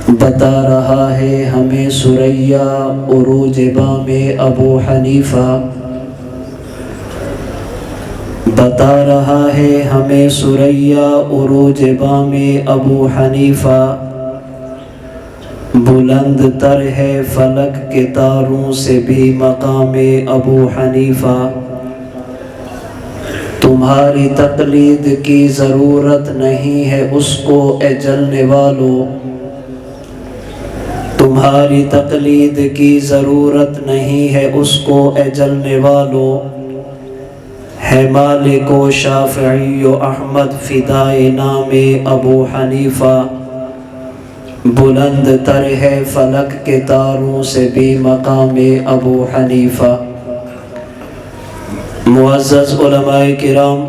بتا رہا ہے ہمیں ثریا عروج بام ابو حنیفہ، بتا رہا ہے ہمیں ثریا عروج بام ابو حنیفہ، بلند تر ہے فلک کے تاروں سے بھی مقام ابو حنیفہ۔ تمہاری تقلید کی ضرورت نہیں ہے اس کو اے جلنے والو، تمہاری تقلید کی ضرورت نہیں ہے اس کو اے جلنے والو، ہے مالک و شافعی و احمد فدائے نام ابو حنیفہ، بلند تر ہے فلک کے تاروں سے بھی مقام ابو حنیفہ۔ معزز علماء کرام،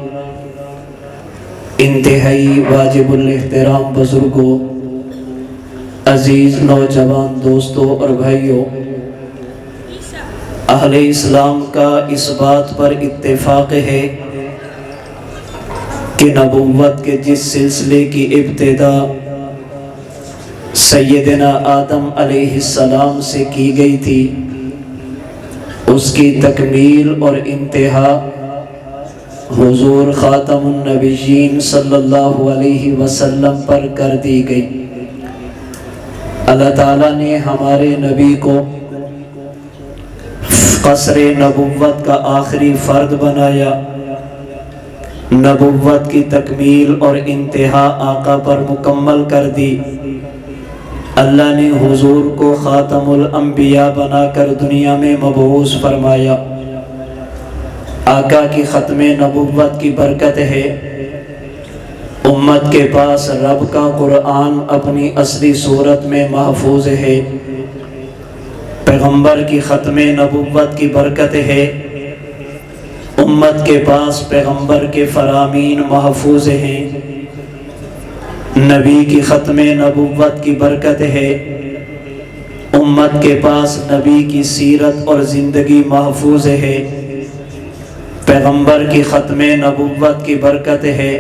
انتہائی واجب الاحترام بزرگوں، عزیز نوجوان دوستوں اور بھائیوں، اہل اسلام کا اس بات پر اتفاق ہے کہ نبوت کے جس سلسلے کی ابتدا سیدنا آدم علیہ السلام سے کی گئی تھی، اس کی تکمیل اور انتہا حضور خاتم النبیین صلی اللہ علیہ وسلم پر کر دی گئی۔ اللہ تعالیٰ نے ہمارے نبی کو قصر نبوت کا آخری فرد بنایا، نبوت کی تکمیل اور انتہا آقا پر مکمل کر دی۔ اللہ نے حضور کو خاتم الانبیاء بنا کر دنیا میں مبعوث فرمایا۔ آقا کی ختم نبوت کی برکت ہے امت کے پاس رب کا قرآن اپنی اصلی صورت میں محفوظ ہے، پیغمبر کی ختم نبوت کی برکت ہے امت کے پاس پیغمبر کے فرامین محفوظ ہیں، نبی کی ختم نبوت کی برکت ہے امت کے پاس نبی کی سیرت اور زندگی محفوظ ہے، پیغمبر کی ختم نبوت کی برکت ہے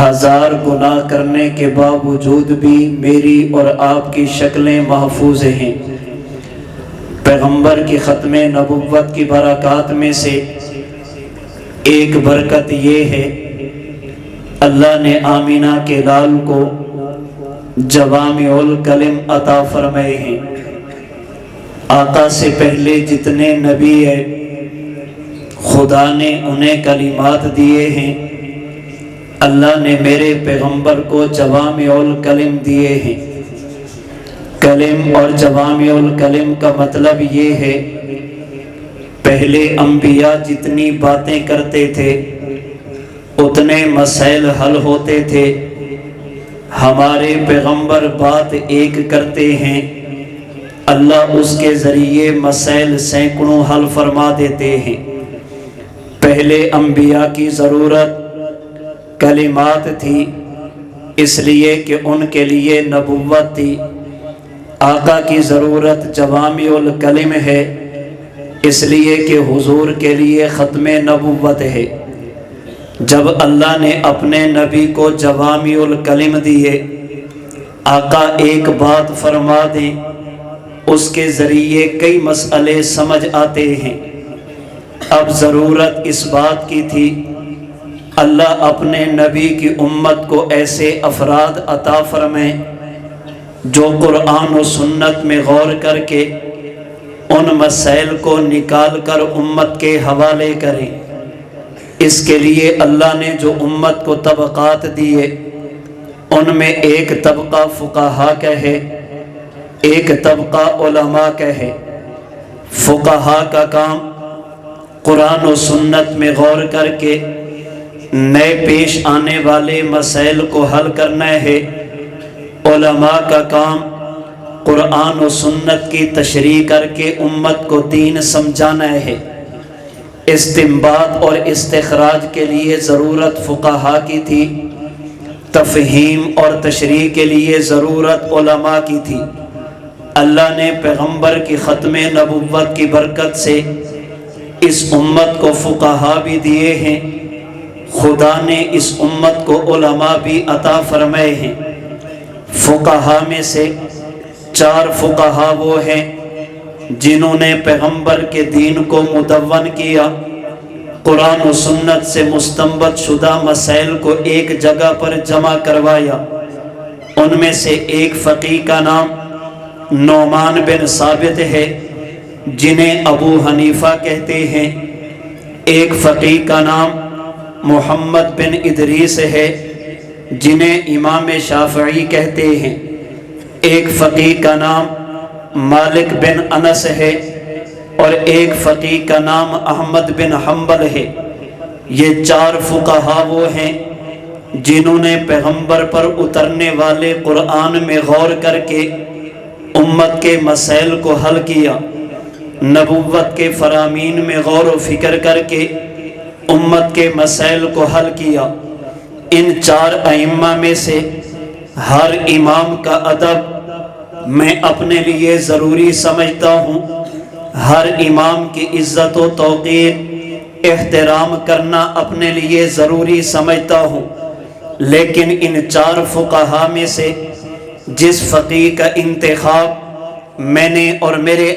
ہزار گناہ کرنے کے باوجود بھی میری اور آپ کی شکلیں محفوظ ہیں۔ پیغمبر کی ختم نبوت کی برکات میں سے ایک برکت یہ ہے، اللہ نے آمینہ کے لال کو جوامع الکلم عطا فرمائے ہیں۔ آقا سے پہلے جتنے نبی ہیں خدا نے انہیں کلمات دیے ہیں، اللہ نے میرے پیغمبر کو جوامع الکلم دیے ہیں۔ کلم اور جوامع الکلم کا مطلب یہ ہے، پہلے انبیاء جتنی باتیں کرتے تھے اتنے مسائل حل ہوتے تھے، ہمارے پیغمبر بات ایک کرتے ہیں، اللہ اس کے ذریعے مسائل سینکڑوں حل فرما دیتے ہیں۔ پہلے انبیاء کی ضرورت کلمات تھی، اس لیے کہ ان کے لیے نبوت تھی۔ آقا کی ضرورت جوامع الکلم ہے، اس لیے کہ حضور کے لیے ختم نبوت ہے۔ جب اللہ نے اپنے نبی کو جوامع الکلم دیے، آقا ایک بات فرما دیں اس کے ذریعے کئی مسئلے سمجھ آتے ہیں۔ اب ضرورت اس بات کی تھی اللہ اپنے نبی کی امت کو ایسے افراد عطا فرمائے جو قرآن و سنت میں غور کر کے ان مسائل کو نکال کر امت کے حوالے کریں۔ اس کے لیے اللہ نے جو امت کو طبقات دیے ان میں ایک طبقہ فقہا کا ہے، ایک طبقہ علماء کا ہے۔ فقہا کا کام قرآن و سنت میں غور کر کے نئے پیش آنے والے مسائل کو حل کرنا ہے، علماء کا کام قرآن و سنت کی تشریح کر کے امت کو دین سمجھانا ہے۔ استنباط اور استخراج کے لیے ضرورت فقہا کی تھی، تفہیم اور تشریح کے لیے ضرورت علماء کی تھی۔ اللہ نے پیغمبر کی ختم نبوت کی برکت سے اس امت کو فقہا بھی دیے ہیں، خدا نے اس امت کو علماء بھی عطا فرمائے ہیں۔ فقہا میں سے 4 فقہا وہ ہیں جنہوں نے پیغمبر کے دین کو مدون کیا، قرآن و سنت سے مستنبط شدہ مسائل کو ایک جگہ پر جمع کروایا۔ ان میں سے ایک فقیہ کا نام نعمان بن ثابت ہے جنہیں ابو حنیفہ کہتے ہیں، ایک فقیہ کا نام محمد بن ادریس ہے جنہیں امام شافعی کہتے ہیں، ایک فقیہ کا نام مالک بن انس ہے اور ایک فقیہ کا نام احمد بن حنبل ہے۔ یہ 4 فقہا وہ ہیں جنہوں نے پیغمبر پر اترنے والے قرآن میں غور کر کے امت کے مسائل کو حل کیا، نبوت کے فرامین میں غور و فکر کر کے امت کے مسائل کو حل کیا۔ ان 4 ائمہ میں سے ہر امام کا ادب میں اپنے لیے ضروری سمجھتا ہوں، ہر امام کی عزت و توقیر احترام کرنا اپنے لیے ضروری سمجھتا ہوں، لیکن ان 4 فقہا میں سے جس فقیہ کا انتخاب میں نے اور میرے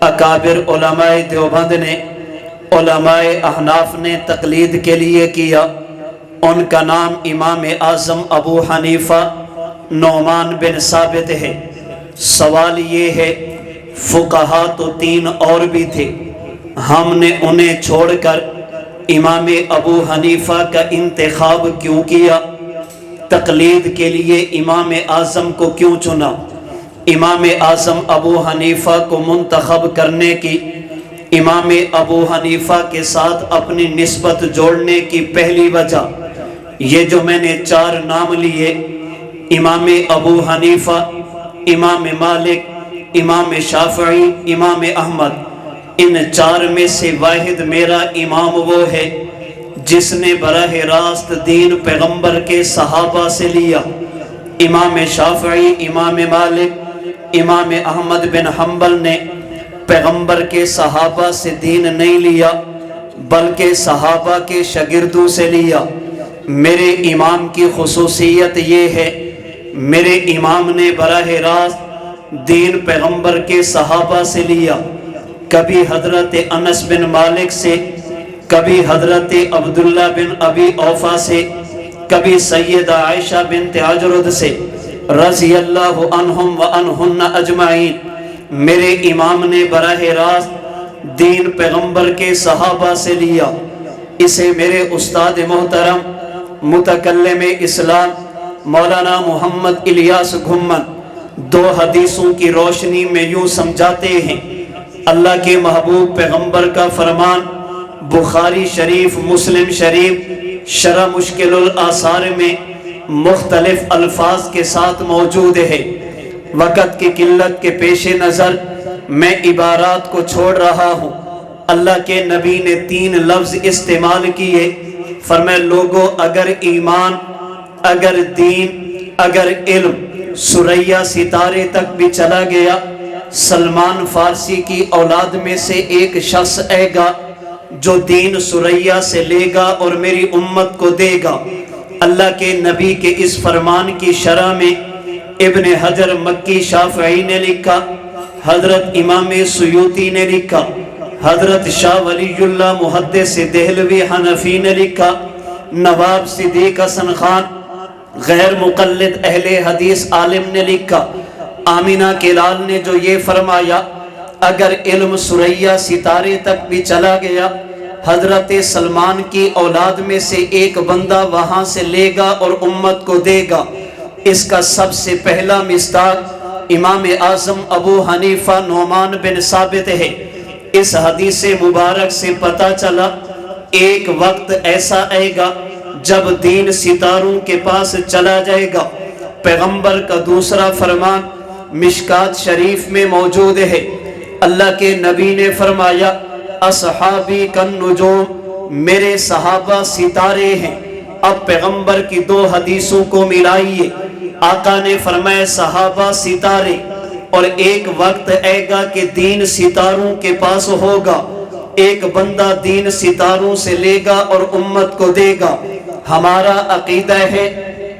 اکابر علماء دیوبند نے، علماء احناف نے تقلید کے لیے کیا، ان کا نام امام اعظم ابو حنیفہ نعمان بن ثابت ہے۔ سوال یہ ہے، فقہا تو 3 اور بھی تھے، ہم نے انہیں چھوڑ کر امام ابو حنیفہ کا انتخاب کیوں کیا؟ تقلید کے لیے امام اعظم کو کیوں چنا؟ امام اعظم ابو حنیفہ کو منتخب کرنے کی، امام ابو حنیفہ کے ساتھ اپنی نسبت جوڑنے کی پہلی وجہ یہ جو میں نے 4 نام لیے، امام ابو حنیفہ، امام مالک، امام شافعی، امام احمد، ان 4 میں سے واحد میرا امام وہ ہے جس نے براہ راست دین پیغمبر کے صحابہ سے لیا۔ امام شافعی، امام مالک، امام احمد بن حنبل نے پیغمبر کے صحابہ سے دین نہیں لیا بلکہ صحابہ کے شاگردوں سے لیا۔ میرے امام کی خصوصیت یہ ہے، میرے امام نے براہ راست دین پیغمبر کے صحابہ سے لیا، کبھی حضرت انس بن مالک سے، کبھی حضرت عبداللہ بن ابی اوفا سے، کبھی سیدہ عائشہ بنت عجرد سے رضی اللہ عنہم و عنہن اجمعین۔ میرے امام نے براہ راست دین پیغمبر کے صحابہ سے لیا۔ اسے میرے استاد محترم متکلم اسلام مولانا محمد الیاس گھمن 2 حدیثوں کی روشنی میں یوں سمجھاتے ہیں۔ اللہ کے محبوب پیغمبر کا فرمان بخاری شریف، مسلم شریف، شرح مشکل الآثار میں مختلف الفاظ کے ساتھ موجود ہے۔ وقت کی قلت کے پیش نظر میں عبارات کو چھوڑ رہا ہوں۔ اللہ کے نبی نے 3 لفظ استعمال کیے، فرمایا لوگوں اگر ایمان، اگر دین، اگر علم ثریا ستارے تک بھی چلا گیا، سلمان فارسی کی اولاد میں سے ایک شخص آئے گا جو دین ثریا سے لے گا اور میری امت کو دے گا۔ اللہ کے نبی کے اس فرمان کی شرح میں ابن حجر مکی شافعی نے لکھا، حضرت امام سیوطی نے لکھا، حضرت شاہ ولی اللہ محدث دہلوی حنفی نے لکھا، نواب صدیق حسن خان غیر مقلد اہل حدیث عالم نے لکھا، آمینہ کلال نے جو یہ فرمایا اگر علم ثریا ستارے تک بھی چلا گیا، حضرت سلمان کی اولاد میں سے ایک بندہ وہاں سے لے گا اور امت کو دے گا۔ اس کا سب سے پہلا مصداق امام اعظم ابو حنیفہ نعمان بن ثابت ہے۔ اس حدیث مبارک سے پتہ چلا ایک وقت ایسا آئے گا جب دین ستاروں کے پاس چلا جائے گا۔ پیغمبر کا دوسرا فرمان مشکات شریف میں موجود ہے، اللہ کے نبی نے فرمایا اصحابی کالنجوم، میرے صحابہ ستارے ہیں۔ اب پیغمبر کی 2 حدیثوں کو ملائیے، آقا نے فرمایا صحابہ ستارے، اور ایک وقت آئے گا کہ دین ستاروں کے پاس ہوگا، ایک بندہ دین ستاروں سے لے گا اور امت کو دے گا۔ ہمارا عقیدہ ہے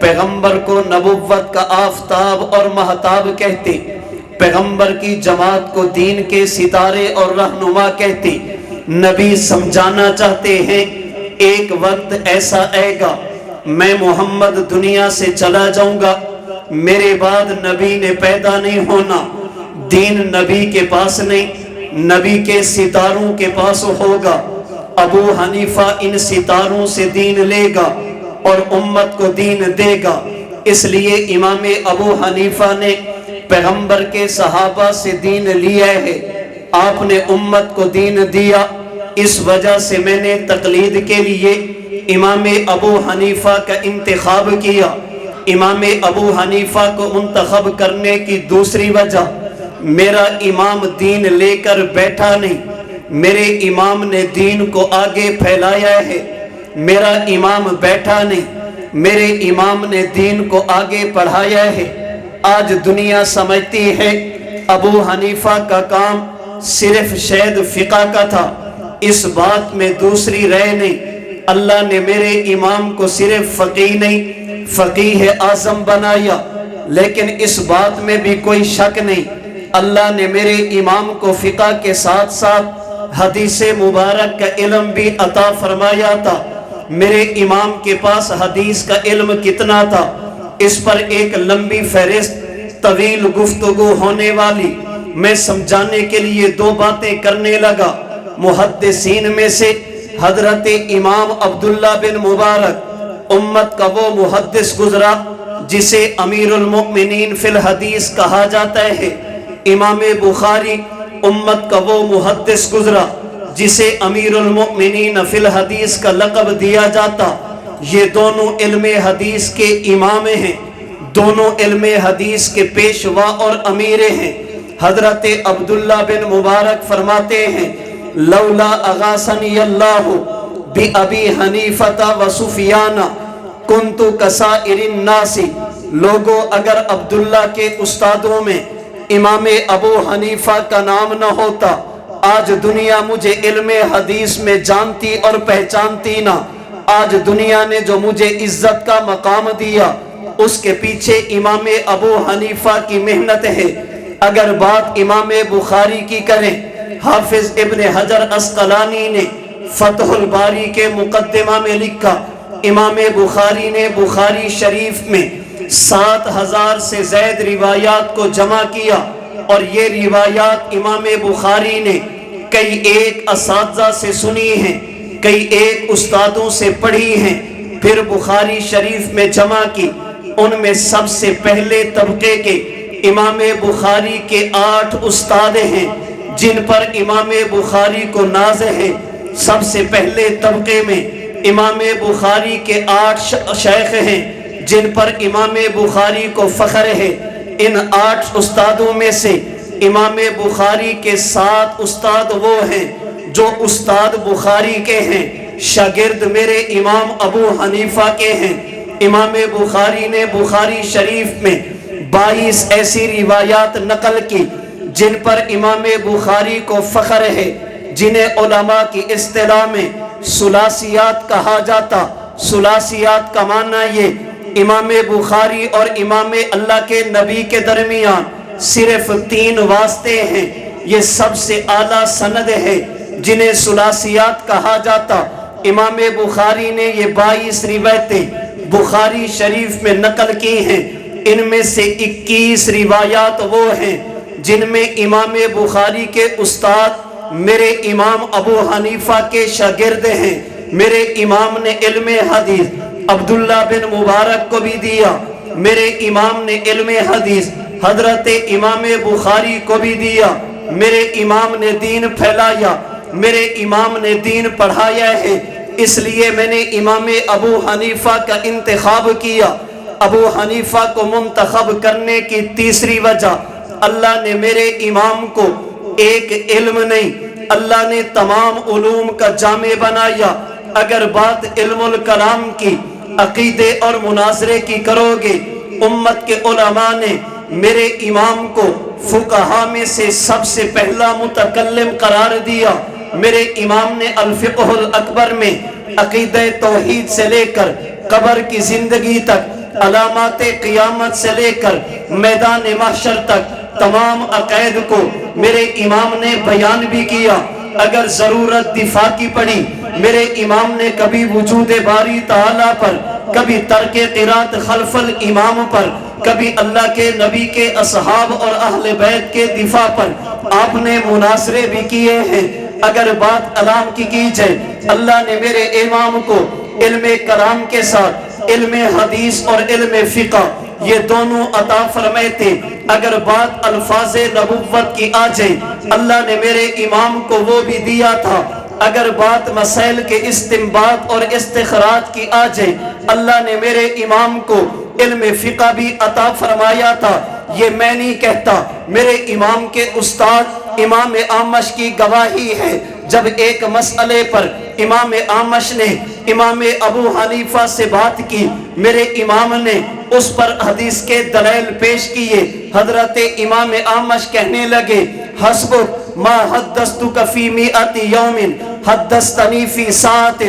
پیغمبر کو نبوت کا آفتاب اور مہتاب کہتے، پیغمبر کی جماعت کو دین کے ستارے اور رہنما کہتے۔ نبی سمجھانا چاہتے ہیں ایک وقت ایسا آئے گا میں محمد دنیا سے چلا جاؤں گا، میرے بعد نبی نے پیدا نہیں ہونا، دین نبی کے پاس نہیں، نبی کے ستاروں کے پاس ہوگا۔ ابو حنیفہ ان ستاروں سے دین لے گا اور امت کو دین دے گا۔ اس لیے امام ابو حنیفہ نے پیغمبر کے صحابہ سے دین لیا ہے، آپ نے امت کو دین دیا۔ اس وجہ سے میں نے تقلید کے لیے امام ابو حنیفہ کا انتخاب کیا۔ امام ابو حنیفہ کو منتخب کرنے کی دوسری وجہ، میرا امام دین لے کر بیٹھا نہیں، میرے امام نے دین کو آگے پھیلایا ہے۔ میرا امام بیٹھا نہیں، میرے امام نے دین کو آگے پڑھایا ہے۔ آج دنیا سمجھتی ہے ابو حنیفہ کا کام صرف شاید فقہ کا تھا، اس بات میں دوسری رائے نہیں۔ اللہ نے میرے امام کو صرف فقیہ نہیں، فقیہ اعظم بنایا، لیکن اس بات میں بھی کوئی شک نہیں، اللہ نے میرے امام کو فقہ کے ساتھ ساتھ حدیث مبارک کا علم بھی عطا فرمایا تھا۔ میرے امام کے پاس حدیث کا علم کتنا تھا، اس پر ایک لمبی فہرست طویل گفتگو ہونے والی، میں سمجھانے کے لیے دو باتیں کرنے لگا۔ محدثین میں سے حضرت امام عبداللہ بن مبارک امت کا وہ محدث گزرا جسے امیر المؤمنین فی الحدیث کہا جاتا ہے۔ امام بخاری امت کا وہ محدث گزرا جسے امیر المؤمنین فی الحدیث کا لقب دیا جاتا۔ یہ دونوں علم حدیث کے امام ہیں، دونوں علم حدیث کے پیشوا اور امیر ہیں۔ حضرت عبداللہ بن مبارک فرماتے ہیں لولا اغاثنی اللہ بأبی حنیفہ و سفیان کنت کسائر الناس، لوگوں اگر عبداللہ کے استادوں میں امام ابو حنیفہ کا نام نہ ہوتا، آج دنیا مجھے علم حدیث میں جانتی اور پہچانتی نہ۔ آج دنیا نے جو مجھے عزت کا مقام دیا اس کے پیچھے امام ابو حنیفہ کی محنت ہے۔ اگر بات امام بخاری کی کریں، حافظ ابن حجر عسقلانی نے فتح الباری کے مقدمہ میں لکھا، امام بخاری نے بخاری شریف میں 7000 سے زائد روایات کو جمع کیا، اور یہ روایات امام بخاری نے کئی ایک اساتذہ سے سنی ہیں، کئی ایک استادوں سے پڑھی ہیں، پھر بخاری شریف میں جمع کی۔ ان میں سب سے پہلے طبقے کے امام بخاری کے 8 استاد ہیں جن پر امام بخاری کو ناز ہے۔ سب سے پہلے طبقے میں امام بخاری کے 8 شیخ ہیں جن پر امام بخاری کو فخر ہے۔ ان 8 استادوں میں سے امام بخاری کے 7 استاد وہ ہیں جو استاد بخاری کے ہیں، شاگرد میرے امام ابو حنیفہ کے ہیں۔ امام بخاری نے بخاری شریف میں 22 ایسی روایات نقل کی جن پر امام بخاری کو فخر ہے، جنہیں علماء کی اصطلاح میں ثلاثیات کہا جاتا۔ ثلاثیات کا معنی یہ، امام بخاری اور امام اللہ کے نبی کے درمیان صرف 3 واسطے ہیں، یہ سب سے اعلیٰ سند ہے جنہیں ثلاثیات کہا جاتا۔ امام بخاری نے یہ 22 روایتیں بخاری شریف میں نقل کی ہیں، ان میں سے 21 روایات وہ ہیں جن میں امام بخاری کے استاد میرے امام ابو حنیفہ کے شاگرد ہیں۔ میرے امام نے علم حدیث عبداللہ بن مبارک کو بھی دیا، میرے امام نے علم حدیث حضرت امام بخاری کو بھی دیا۔ میرے امام نے دین پھیلایا، میرے امام نے دین پڑھایا ہے، اس لیے میں نے امام ابو حنیفہ کا انتخاب کیا۔ ابو حنیفہ کو منتخب کرنے کی تیسری وجہ، اللہ نے میرے امام کو ایک علم نہیں، اللہ نے تمام علوم کا جامع بنایا۔ اگر بات علم الکلام کی، عقیدے اور مناظرے کی کرو گے، امت کے علماء نے میرے امام کو فقہا میں سے سب سے پہلا متکلم قرار دیا۔ میرے امام نے الفقہ الاکبر میں عقیدہ توحید سے لے کر قبر کی زندگی تک علامات قیامت سے لے کر میدان محشر تک تمام عقائد کو میرے امام نے بیان بھی کیا۔ اگر ضرورت دفاع کی پڑی میرے امام نے کبھی وجود باری تعالیٰ پر، کبھی ترک قرات خلف الامام پر، کبھی اللہ کے نبی کے اصحاب اور اہل بیت کے دفاع پر آپ نے مناظرے بھی کیے ہیں۔ اگر بات علام کی جائے، اللہ نے میرے امام کو علم کلام کے ساتھ علم حدیث اور علم فقہ یہ دونوں عطا فرمائے تھے۔ اگر بات الفاظ نبوت کی آ جائے، اللہ نے میرے امام کو وہ بھی دیا تھا۔ اگر بات مسائل کے استنباط اور استخراج کی آ جائے، اللہ نے میرے امام کو علم فقہ بھی عطا فرمایا تھا۔ یہ میں نہیں کہتا، میرے امام کے استاد امام اعمش کی گواہی ہے۔ جب ایک مسئلے پر امام اعمش نے امام ابو حنیفہ سے بات کی، میرے امام نے اس پر حدیث کے دلائل پیش کیے۔ حضرت امام اعمش کہنے لگے، حسبک ما حدثتک فی مئۃ یوم حدثتنی فی ساعۃ۔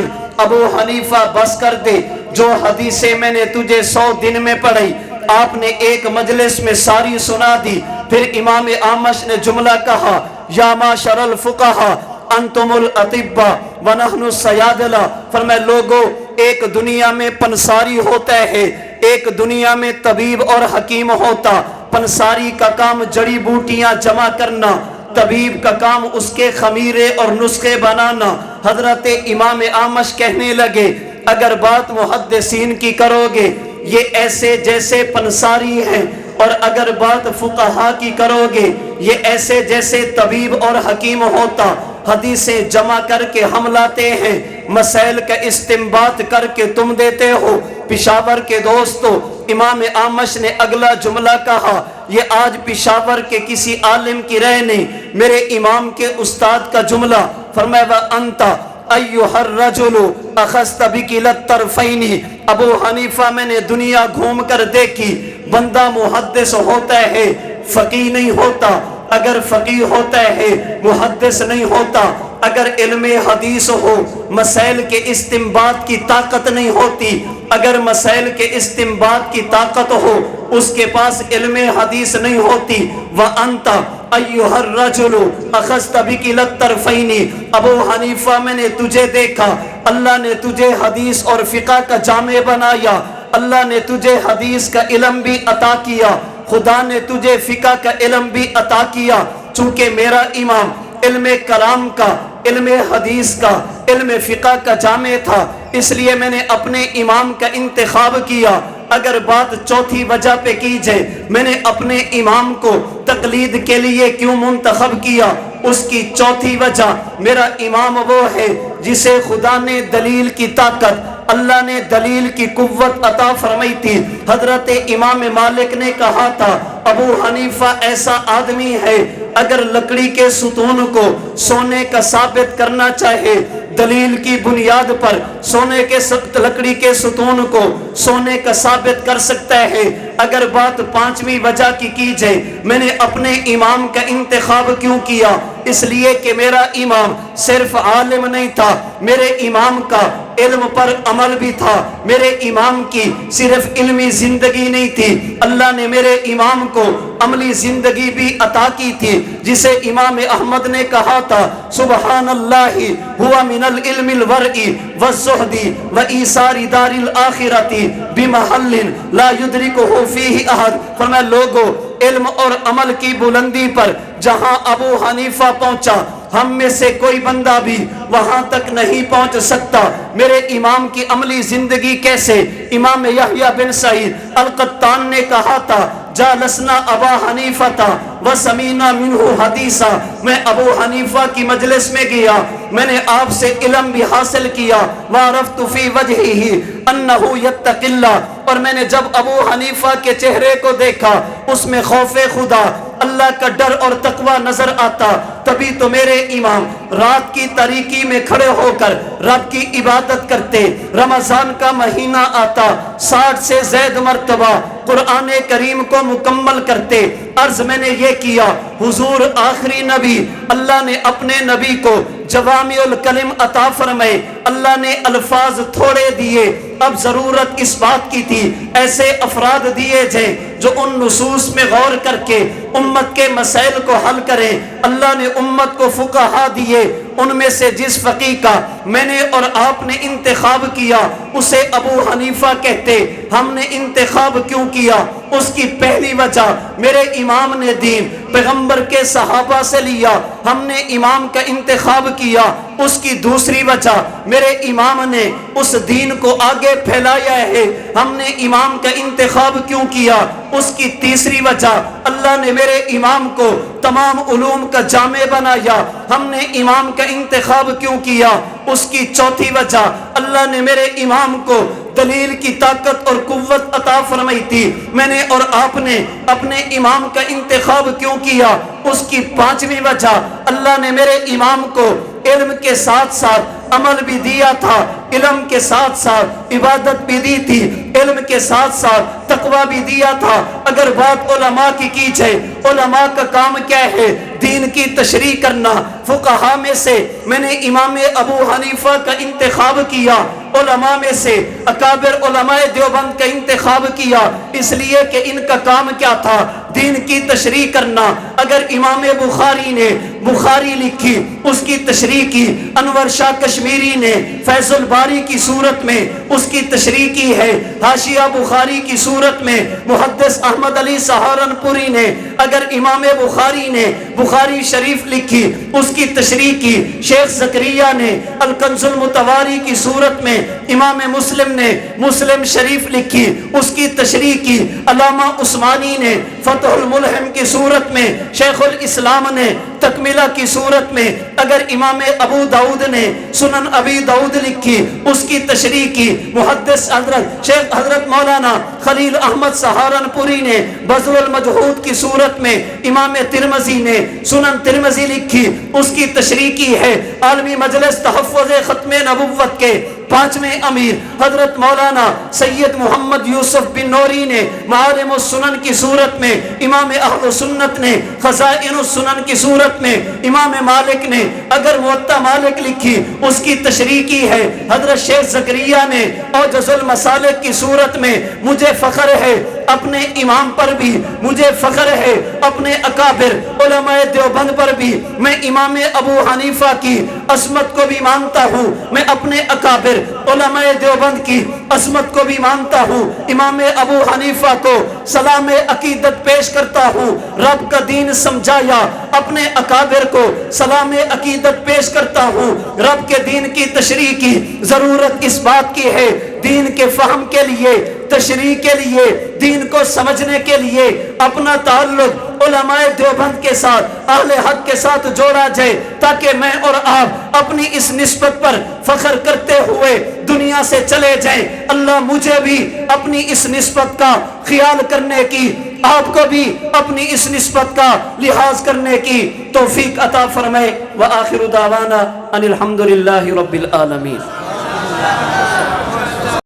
ابو حنیفہ بس کر دے، جو حدیثیں میں نے تجھے 100 دن میں پڑھی آپ نے ایک مجلس میں ساری سنا دی۔ پھر امام اعمش نے جملہ کہا، یا معاشر الفقہاء انتم الاطباء ونحن الصیادلہ۔ فرمائے لوگو، ایک دنیا میں پنساری ہوتا ہے، ایک دنیا میں طبیب اور حکیم ہوتا۔ پنساری کا کام جڑی بوٹیاں جمع کرنا، طبیب کا کام اس کے خمیرے اور نسخے بنانا۔ حضرت امام اعمش کہنے لگے، اگر بات محدثین کی کرو گے یہ ایسے جیسے پنساری ہیں، اور اگر بات فقہا کی کرو گے یہ ایسے جیسے طبیب اور حکیم ہوتا۔ حدیثیں جمع کر کے ہم لاتے ہیں، مسائل کا استنباط کر کے تم دیتے ہو۔ پشاور کے دوستو، امام اعمش نے اگلا جملہ کہا، یہ آج پشاور کے کسی عالم کی رائے نہیں، میرے امام کے استاد کا جملہ۔ فرمایا وَأَنْتَ أَيُّهَا الرَّجُلُ أَخَذْتَ بِكِلَا الطَّرْفَيْنِ۔ ابو حنیفہ میں نے دنیا گھوم کر دیکھی، بندہ محدث ہوتا ہے، فقیہ نہیں ہوتا۔ اگر فقیہ ہوتا ہے محدث نہیں ہوتا۔ اگر علم حدیث ہو مسائل کے استنباط کی طاقت نہیں ہوتی۔ اگر مسائل کے استنباط کی طاقت ہو اس کے پاس علم حدیث نہیں ہوتی۔ وَأَنْتَ أَيُّهَا الرَّجُلُ أَخَذْتَ بِكِلَا الطَّرْفَيْنِ۔ ابو حنیفہ میں نے تجھے دیکھا، اللہ نے تجھے حدیث اور فقہ کا جامع بنایا، اللہ نے تجھے حدیث کا علم بھی عطا کیا، خدا نے تجھے فقہ کا علم بھی عطا کیا۔ چونکہ میرا امام علم کلام کا، علم حدیث کا، علم فقہ کا جامع تھا، اس لیے میں نے اپنے امام کا انتخاب کیا۔ اگر بات چوتھی وجہ پہ کی جائے، میں نے اپنے امام کو تقلید کے لیے کیوں منتخب کیا، اس کی چوتھی وجہ، میرا امام وہ ہے جسے خدا نے دلیل کی طاقت، اللہ نے دلیل کی قوت عطا فرمائی تھی۔ حضرت امام مالک نے کہا تھا، ابو حنیفہ ایسا آدمی ہے اگر لکڑی کے ستون کو سونے کا ثابت کرنا چاہے، دلیل کی بنیاد پر سونے کے لکڑی کے ستون کو سونے کا ثابت کر سکتا ہے۔ اگر بات پانچویں وجہ کی جائے، میں نے اپنے امام کا انتخاب کیوں کیا، اس لیے کہ میرا امام صرف عالم نہیں تھا، میرے امام کا علم پر عمل بھی تھا، میرے امام کی صرف علمی زندگی نہیں تھی، اللہ نے میرے امام کو عملی زندگی بھی عطا کی تھی، جسے امام احمد نے کہا تھا، سبحان اللہ ہوا من العلم الورع والزہد وایثار دار الآخرۃ بمحل لا یدرکہ فیہ احد۔ فرمایا لوگو، علم اور عمل کی بلندی پر جہاں ابو حنیفہ پہنچا، ہم میں سے کوئی بندہ بھی وہاں تک نہیں پہنچ سکتا۔ میرے امام کی عملی زندگی کیسے؟ امام یحییٰ بن سعید القطان نے کہا تھا، جالسنا ابا حنیفہ وسمینا منہ حدیثا۔ میں ابو حنیفہ کی مجلس میں گیا، میں نے آپ سے علم بھی حاصل کیا، وعرفت فی وجہہ انہ یتقی اللہ، اور میں نے جب ابو حنیفہ کے چہرے کو دیکھا اس میں خوف خدا، اللہ کا ڈر اور تقوی نظر آتا۔ تبھی تو میرے امام رات کی تاریکی میں کھڑے ہو کر رب کی عبادت کرتے۔ رمضان کا مہینہ آتا 60 سے زائد مرتبہ قرآن کریم کو مکمل کرتے۔ عرض میں نے یہ کیا، حضور آخری نبی، اللہ نے اپنے نبی کو جوامع الکلم عطا فرمائے، اللہ نے الفاظ تھوڑے دیے۔ اب ضرورت اس بات کی تھی ایسے افراد دیے جائیں جو ان نصوص میں غور کر کے امت کے مسائل کو حل کریں۔ اللہ نے امت کو فقہا دیے، ان میں سے جس فقیہ کا میں نے اور آپ نے انتخاب کیا اسے ابو حنیفہ کہتے۔ ہم نے انتخاب کیوں کیا؟ اس کی پہلی وجہ، میرے امام نے دین پیغمبر کے صحابہ سے لیا، ہم نے امام کا انتخاب کیا۔ اس کی دوسری وجہ، میرے امام نے اس دین کو آگے پھیلایا ہے، ہم نے امام کا انتخاب کیوں کیا؟ اس کی تیسری وجہ، اللہ نے میرے امام کو تمام علوم کا جامع بنایا، ہم نے امام کا انتخاب کیوں کیا؟ اس کی چوتھی وجہ، اللہ نے میرے امام کو دلیل کی طاقت اور قوت عطا فرمائی تھی، میں نے اور آپ نے اپنے امام کا انتخاب کیوں کیا؟ اس کی پانچویں وجہ، اللہ نے میرے امام کو علم کے ساتھ ساتھ عمل بھی دیا تھا، علم کے ساتھ ساتھ عبادت بھی دی تھی، علم کے ساتھ ساتھ تقوی بھی دیا تھا۔ اگر بات علماء کی جائے، علماء کا کام کیا ہے؟ دین کی تشریح کرنا۔ فقہا میں سے میں نے امام ابو حنیفہ کا انتخاب کیا، علماء میں سے اکابر علماء دیوبند کا انتخاب کیا، اس لیے کہ ان کا کام کیا تھا؟ دین کی تشریح کرنا۔ اگر امام بخاری نے بخاری لکھی، اس کی تشریح کی، انور شاہ کشمیری نے فیض الباری کی صورت میں اس کی تشریح کی ہے، حاشیہ بخاری کی صورت میں محدث احمد علی سہارنپوری نے اگر امام بخاری نے بخاری شریف لکھی، اس کی تشریح کی، شیخ زکریا نے الکنز المتواری کی صورت میں، امام مسلم نے مسلم شریف لکھی، اس کی تشریح کی، علامہ عثمانی نے فتح الملہم کی صورت میں، شیخ الاسلام نے تکملہ کی صورت میں، اگر امام ابو داؤد نے سنن ابی داؤد لکھی، اس کی تشریح کی، محدث حضرت شیخ حضرت مولانا خلیل احمد سہارنپوری نے بذل المجہود کی صورت میں، امام ترمذی نے سنن ترمذی لکھی، اس کی تشریح کی ہے۔ عالمی مجلس تحفظ ختم نبوت کے 5ویں امیر حضرت مولانا سید محمد یوسف بن نوری نے معالم السنن کی صورت میں، امام اہل سنت نے خزائن السنن کی صورت میں، امام مالک نے اگر موطا مالک لکھی، اس کی تشریح کی ہے۔ حضرت شیخ زکریا نے اوجز المسالک کی صورت میں، مجھے فخر ہے اپنے امام پر بھی، مجھے فخر ہے اپنے اکابر علماء دیوبند پر بھی، میں امام ابو حنیفہ کی عصمت کو بھی مانتا ہوں، میں اپنے اکابر علماء دیوبند کی عصمت کو بھی مانتا ہوں، امام ابو حنیفہ کو سلام عقیدت پیش کرتا ہوں، رب کا دین سمجھایا، اپنے اکابر کو سلام عقیدت پیش کرتا ہوں، رب کے دین کی تشریح کی ضرورت اس بات کی ہے، دین کے فہم کے لیے، تشریح کے لیے، دین کو سمجھنے کے لیے اپنا تعلق علماء دیوبند کے ساتھ، اہل حق کے ساتھ جوڑا جائے، تاکہ میں اور آپ اپنی اس نسبت پر فخر کرتے ہوئے دنیا سے چلے جائیں۔ اللہ مجھے بھی اپنی اس نسبت کا خیال کرنے کی، آپ کو بھی اپنی اس نسبت کا لحاظ کرنے کی توفیق عطا فرمائے۔ وآخر دعوانا ان الحمدللہ رب العالمین۔